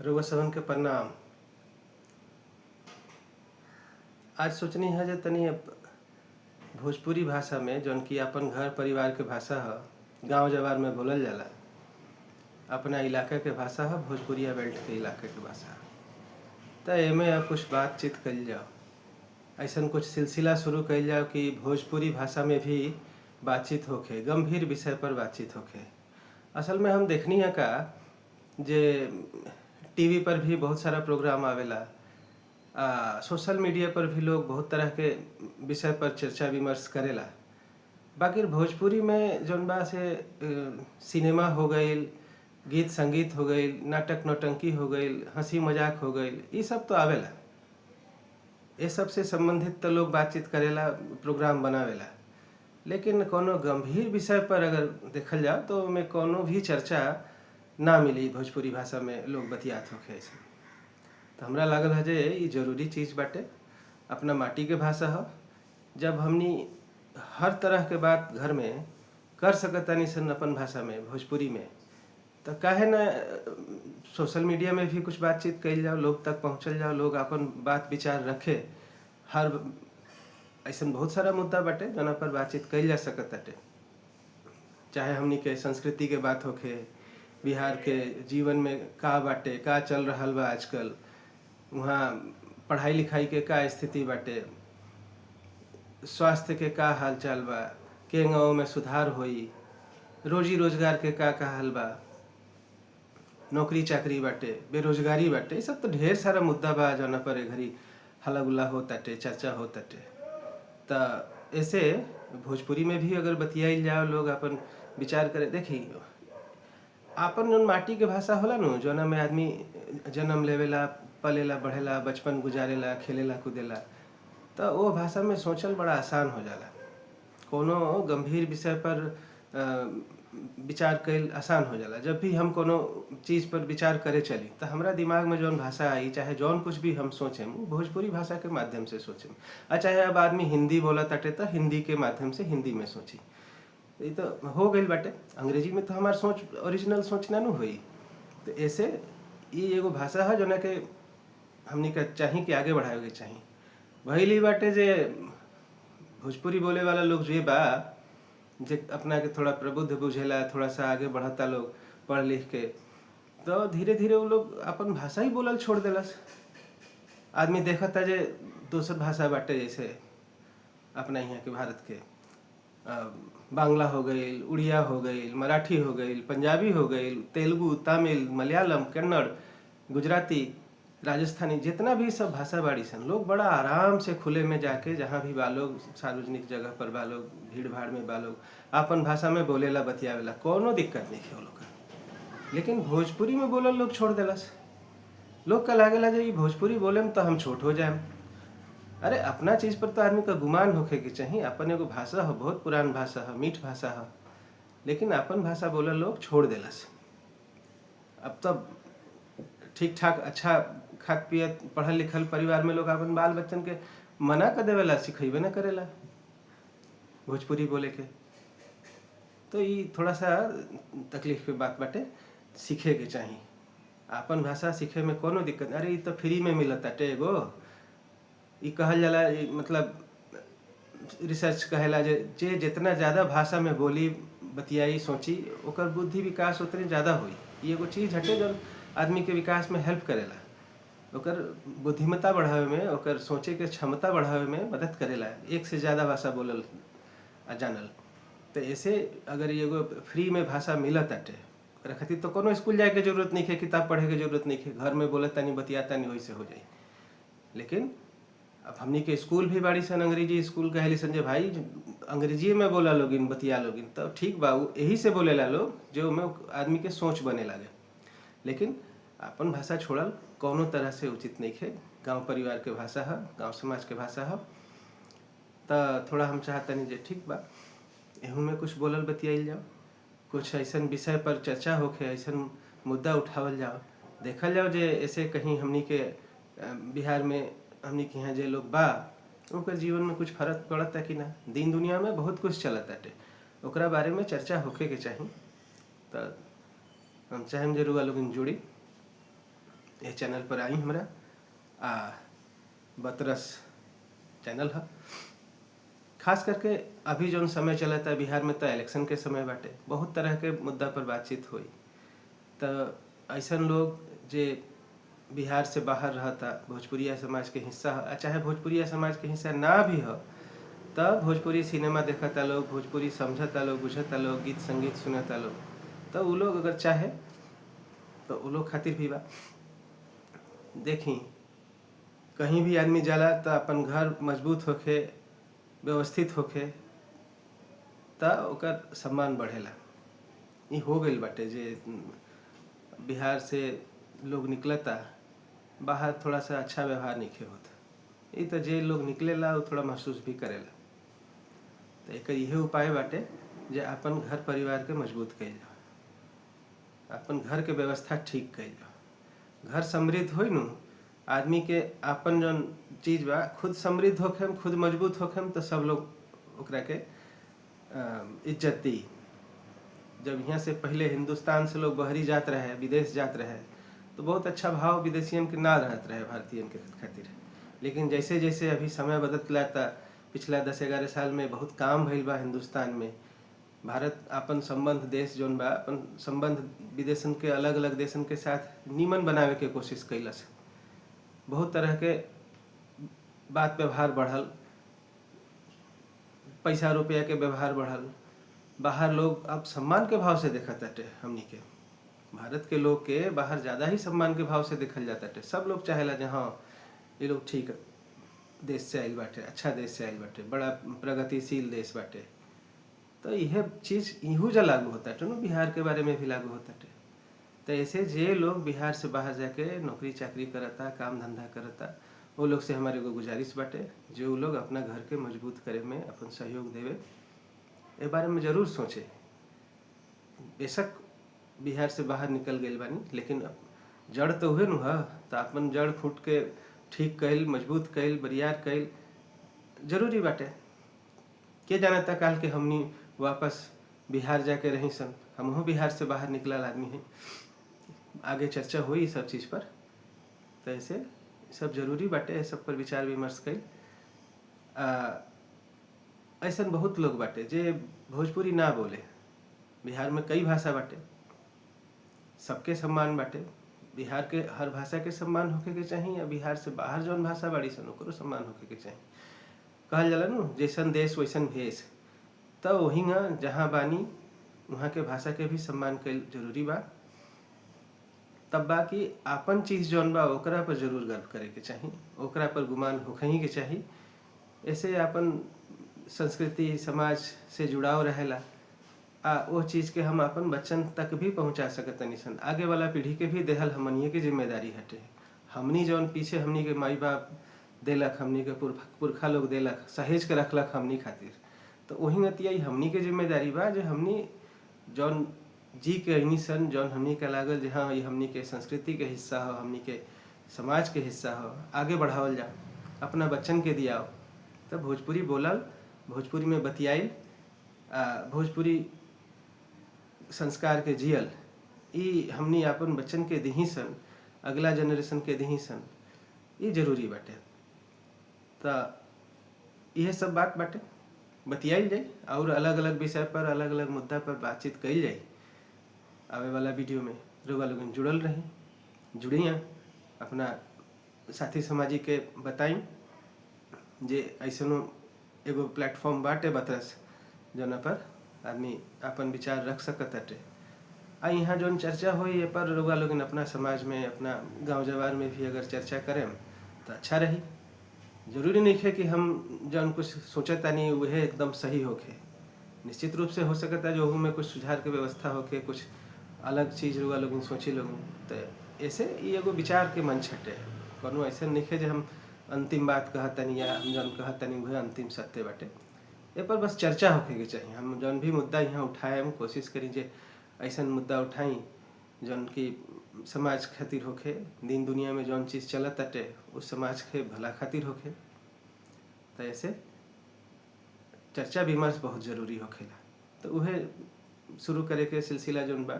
रउआ सबन के प्रणाम। आज सोचनी है जे तनी भोजपुरी भाषा में जौन कि अपन घर परिवार के भाषा ह, गांव जवार में बोलल जाला, अपना इलाका के भाषा ह, भोजपुरिया बेल्ट के इलाके के भाषा ह। त एमे अब कुछ बातचीत कइल जाओ, ऐसन कुछ सिलसिला शुरू कइल जाओ कि भोजपुरी भाषा में भी बातचीत होखे, गंभीर विषय पर बातचीत होखे। असल में हम देखनी है का जे टीवी पर भी बहुत सारा प्रोग्राम आवेला, सोशल मीडिया पर भी लोग बहुत तरह के विषय पर चर्चा विमर्श करेला। बाकी भोजपुरी में जौन बा से सिनेमा हो गईल, गीत संगीत हो गईल, नाटक नौटंकी हो गईल, हंसी मजाक हो गईल, ये सब तो आवेला। ये सब से संबंधित तो लोग बातचीत करेला, प्रोग्राम बनावेला। लेकिन कोनो गंभीर विषय पर अगर देखल जाओ तो में कोनो भी चर्चा ना मिली भोजपुरी भाषा में लोग बतियात होखे ऐसे। तो हमरा लागल है जे ये जरूरी चीज़ बाटे, अपना माटी के भाषा ह। जब हमनी हर तरह के बात घर में कर सकतानी सन अपन भाषा में, भोजपुरी में, तो काहे ना सोशल मीडिया में भी कुछ बातचीत कइल जाओ, लोग तक पहुँचल जाओ, लोग अपन बात विचार रखे। हर ऐसा बहुत सारा मुद्दा बाटे जना पर बातचीत कइल जा सकताटे। चाहे हमनी के संस्कृति के बात होखे, बिहार के जीवन में का बाटे, का चल रहल बा आजकल, वहाँ पढ़ाई लिखाई के का स्थिति बाटे, स्वास्थ्य के का हाल चाल बा, के गाँव में सुधार होई, रोजी रोजगार के का हाल बा, नौकरी चाकरी बाटे, बेरोजगारी बाटे, ये सब तो ढेर सारा मुद्दा बा जौना पर घड़ी हल्ला गुल्ला होताटे, चर्चा होताटे। तो ऐसे भोजपुरी में भी अगर बतियाइल जाओ, लोग अपन विचार करे। देखी आपन जौन माटी के भाषा होला नु, जौना में आदमी जन्म लेवेला, पलेला, बढ़ेला, बचपन गुजारेला, खेलेला कूदेला, तो वो भाषा में सोचल बड़ा आसान हो जाला। कोनो गंभीर विषय पर विचार कइल आसान हो जाला। जब भी हम कोनो चीज़ पर विचार करे चली तो हमरा दिमाग में जौन भाषा आई, चाहे जौन कुछ भी हम सोचें, वो भोजपुरी भाषा के माध्यम से सोचें। चाहे अब आदमी हिंदी बोला ताटे तो हिंदी के माध्यम से हिंदी में सोची। ये तो हो गई बाटे। अंग्रेजी में तो हमार सोच ओरिजिनल सोच ना हुई। तो ऐसे ये एगो भाषा है जो ना के हमनी का चाही कि आगे बढ़ावे के चाही। वही ली बाटे जे भोजपुरी बोले वाला लोग जे बा, जे अपना के थोड़ा प्रबुद्ध बुझेला, थोड़ा सा आगे बढ़ता लोग पढ़ लिख के, तो धीरे धीरे वो लोग अपन भाषा ही बोलल छोड़ देलस। आदमी देखता जे दूसर भाषा बाटे, जैसे अपना यहाँ के भारत के बांग्ला हो गई, उड़िया हो गई, मराठी हो गई, पंजाबी हो गई, तेलुगु, तमिल, मलयालम, कन्नड़, गुजराती, राजस्थानी, जितना भी सब भाषा बाड़ी सन, लोग बड़ा आराम से खुले में जाके जहाँ भी बा लोग, सार्वजनिक जगह पर बा लोग, भीड़ भाड़ में बा लोग, आपन भाषा में बोलेला, बतियावेला, कोनो दिक्कत नहीं है लोग। लेकिन भोजपुरी में बोलल लोग छोड़ देलस। लोग का लागेला जे भोजपुरी बोलेम तो हम छोट हो जाएम। अरे अपना चीज़ पर तो आदमी का गुमान होखे के चाहिए। अपन एगो भाषा हो, बहुत पुरान भाषा है, मीठ भाषा है, लेकिन अपन भाषा बोलल लोग छोड़ देलस। अब तो ठीक ठाक अच्छा खात पियत पढ़ल लिखल परिवार में लोग अपन बाल बच्चन के मना कर देवेला, सिखेबे न करेला भोजपुरी बोले के। तो ये थोड़ा सा तकलीफ के बात बाटे, सीखे के चाहिए। अपन भाषा सीखे में कोनो दिक्कत। अरे ये तो फ्री में मिलता टेगो। ये कहल जाला, मतलब रिसर्च कहेला जे जितना ज़्यादा भाषा में बोली, बतियाई, सोची, ओकर बुद्धि विकास उतने ज़्यादा हुई। ये एगो चीज़ हटे जो आदमी के विकास में हेल्प करेला, ओकर बुद्धिमत्ता बढ़ावे में, ओकर सोचे के क्षमता बढ़ावे में मदद करेला, एक से ज़्यादा भाषा बोलल आ जानल। तो ऐसे अगर ये एगो फ्री में भाषा मिलत आटे, ओकरा खातिर तो कोनो स्कूल जाए के जरूरत नहीं है, किताब पढ़े के जरूरत नहीं है, घर में बोलता नहीं, बतियाता नहीं, वैसे हो जाए। लेकिन अब हमनी के स्कूल भी बाड़ी सन, अंग्रेजी स्कूल कहली सन, जे भाई अंग्रेजी में बोला लोगिन, बतिया लोगिन, तो ठीक बा, यही से बोलेला लोग जो में आदमी के सोच बने लगे। लेकिन अपन भाषा छोड़ल कोनो तरह से उचित नहीं है। गांव परिवार के भाषा है, गांव समाज के भाषा है। तो थोड़ा हम चाहते नहीं जे ठीक बा, एहू में कुछ बोलल बतियाइल जाओ, कुछ ऐसा विषय पर चर्चा होके, ऐसा मुद्दा उठावल जाओ, देखल जाओ जे ऐसे कहीं हमनी के बिहार में हमनी के यहाँ जे लोग बा, उनके जीवन में कुछ फर्क पड़ता कि ना। दिन दुनिया में बहुत कुछ चलत बाटे, ओकरा बारे में चर्चा होके के चाहिए। तो हम चाहें जरूर लोग जुड़ी। ये चैनल पर आई हमरा बतरस चैनल है। खास करके अभी जो समय चलता है बिहार में तो इलेक्शन के समय बाटे, बहुत तरह के मुद्दा पर बातचीत हुई। तो ऐसा लोग जे बिहार से बाहर रहता, भोजपुरिया समाज के हिस्सा है, चाहे भोजपुरिया समाज के हिस्सा ना भी हो, तब भोजपुरी सिनेमा देखता लोग, भोजपुरी समझता लोग, बुझता लोग, गीत संगीत सुनता लोग, तो वो लोग अगर चाहे तो वो लोग खातिर भी बा। देखी कहीं भी आदमी जाला तो अपन घर मजबूत होके, व्यवस्थित होके, तो ओकर सम्मान बढ़ेला। ये हो गई बाटे जे बिहार से लोग निकलता, बाहर थोड़ा सा अच्छा व्यवहार नहीं होता। ये तो जे लोग निकलेला वो थोड़ा महसूस भी करेला। तो एक यह उपाय बाटे जे अपन घर परिवार के मजबूत कइल जाओ, अपन घर के व्यवस्था ठीक कइल जाओ। घर समृद्ध होई नु, आदमी के अपन जौन चीज बा खुद समृद्ध होखेम, खुद मजबूत होखेम, तो सब लोग ओकरा के इज्जत दी। जब यहाँ से पहले हिंदुस्तान से लोग बहरी जात रहे, विदेश जात रहे, तो बहुत अच्छा भाव विदेशियन के ना रहत रहे भारतीयन के खातिर। लेकिन जैसे जैसे अभी समय बदलता था, पिछला 10-11 साल में बहुत काम भइल बा हिंदुस्तान में। भारत अपन संबंध देश जोन बा, अपन संबंध विदेशन के अलग अलग देशन के साथ नीमन बनावे के कोशिश कैलस। बहुत तरह के बात व्यवहार बढ़ल, पैसा रुपया के व्यवहार बढ़ल। बाहर लोग अब सम्मान के भाव से देखत बाटे। हमनी के भारत के लोग के बाहर ज़्यादा ही सम्मान के भाव से देखल जाता है। सब लोग चाहेला जे हाँ ये लोग ठीक देश से आइल बाटे, अच्छा देश से आइल बाटे, बड़ा प्रगतिशील देश बाटे। तो यह चीज़ इहू जा लागू होता है ना, बिहार के बारे में भी लागू होता है। तो ऐसे जे लोग बिहार से बाहर जाके नौकरी चाकरी करता, काम धंधा करता, वो लोग से हमारे को गुजारिश बाटे जो लोग अपना घर के मजबूत करे में अपन सहयोग देवे, ए बारे में जरूर सोचे। बेशक बिहार से बाहर निकल गए बानी, लेकिन जड़ तो हुए नु है, तो अपन जड़ फूट के ठीक कैल, मजबूत कैल, बरियार कैल जरूरी बाटे। के जानता काल के हमनी वापस बिहार जाके रही सन, हमहू बिहार से बाहर निकलल आदमी हैं। आगे चर्चा हुई सब चीज़ पर, तो ऐसे सब जरूरी बाटे, सब पर विचार विमर्श कैल। ऐसा बहुत लोग बाटे जे भोजपुरी ना बोले। बिहार में कई भाषा बाटे, सबके सम्मान बाटे। बिहार के हर भाषा के सम्मान होके के चाहिए, या बिहार से बाहर जौन भाषा बाड़ी सन ओकरो सम्मान होके के चाहिए। कहल जाला नु जैसन देश वैसन भेष। तो वही जहाँ बानी वहाँ के भाषा के भी सम्मान कईल जरूरी बा। तब बा कि आपन चीज़ जौन बा ओकरा पर जरूर गर्व करे के चाहिए, ओकरा पर गुमान होखही के चाहिए। ऐसे अपन संस्कृति समाज से जुड़ाव रहेला। वो चीज़ के हम अपन बच्चन तक भी पहुँचा सकतनी सन। आगे वाला पीढ़ी के भी देहल हमनिए की जिम्मेदारी हटे। हमनी जौन पीछे हमनी के माई बाप देलक, हमनी के पुरखा लोग देलक, सहेज के रखलक हमनी खातिर, तो वही नतिया हमनी के जिम्मेदारी बा जो हमनी जौन जी के अइनी सन, जौन हमनी के लागल जे हाँ ये हमनी के संस्कृति के हिस्सा हो, हमनी के समाज के हिस्सा हो, आगे बढ़ावल जा, अपना बच्चन के दियाओ। तो भोजपुरी बोलल, भोजपुरी में बतियाइल, भोजपुरी संस्कार के जियल, ई हमनी अपन बच्चन के दही सन, अगला जनरेशन के दही सन, ये जरूरी बाटे। तो यह सब बात बाटे बतियाइल जाए और अलग अलग विषय पर, अलग अलग मुद्दा पर बातचीत कइल जाए। आवे वाला वीडियो में रउआ लोगन जुड़ल रही, जुड़िया, अपना साथी समाजी के बताई जे ऐसनो एगो प्लेटफॉर्म बाटे बतरस, जौना पर आदमी अपन विचार रख सकत हटे। यहाँ जौन चर्चा हो ये पर रउआ लोगन अपना समाज में, अपना गांव जवार में भी अगर चर्चा करें तो अच्छा रही। जरूरी नहीं है कि हम जौन कुछ सोचता नहीं वह एकदम सही होके। निश्चित रूप से हो सकता है जो में कुछ सुधार के व्यवस्था होके, कुछ अलग चीज़ रउआ लोगन सोची लोगन। तो ऐसे ये एगो विचार के मंच हटे, कोनो ऐसे नहीं है जो हम अंतिम बात कहतनी या हम जौन कहतनी वह अंतिम सत्य बाटे। ए पर बस चर्चा होके के चाहिए। हम जौन भी मुद्दा यहाँ उठाए हम कोशिश करी जे ऐसा मुद्दा उठाई जौन की समाज खातिर होके, दिन दुनिया में जौन चीज़ चलत अटे उस समाज के भला खातिर होके। तो ऐसे चर्चा विमर्श बहुत जरूरी होखेला। तो वह शुरू करे के सिलसिला जौन बा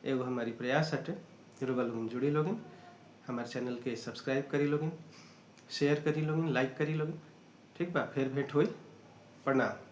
एगो हमारी प्रयास हटे। रउआ लोगन जुड़ी लोगन हमारे चैनल के सब्सक्राइब करी लोगिन, शेयर करी लोगिन, लाइक करी लोगिन। ठीक बा, फिर भेंट होई। प्रणाम।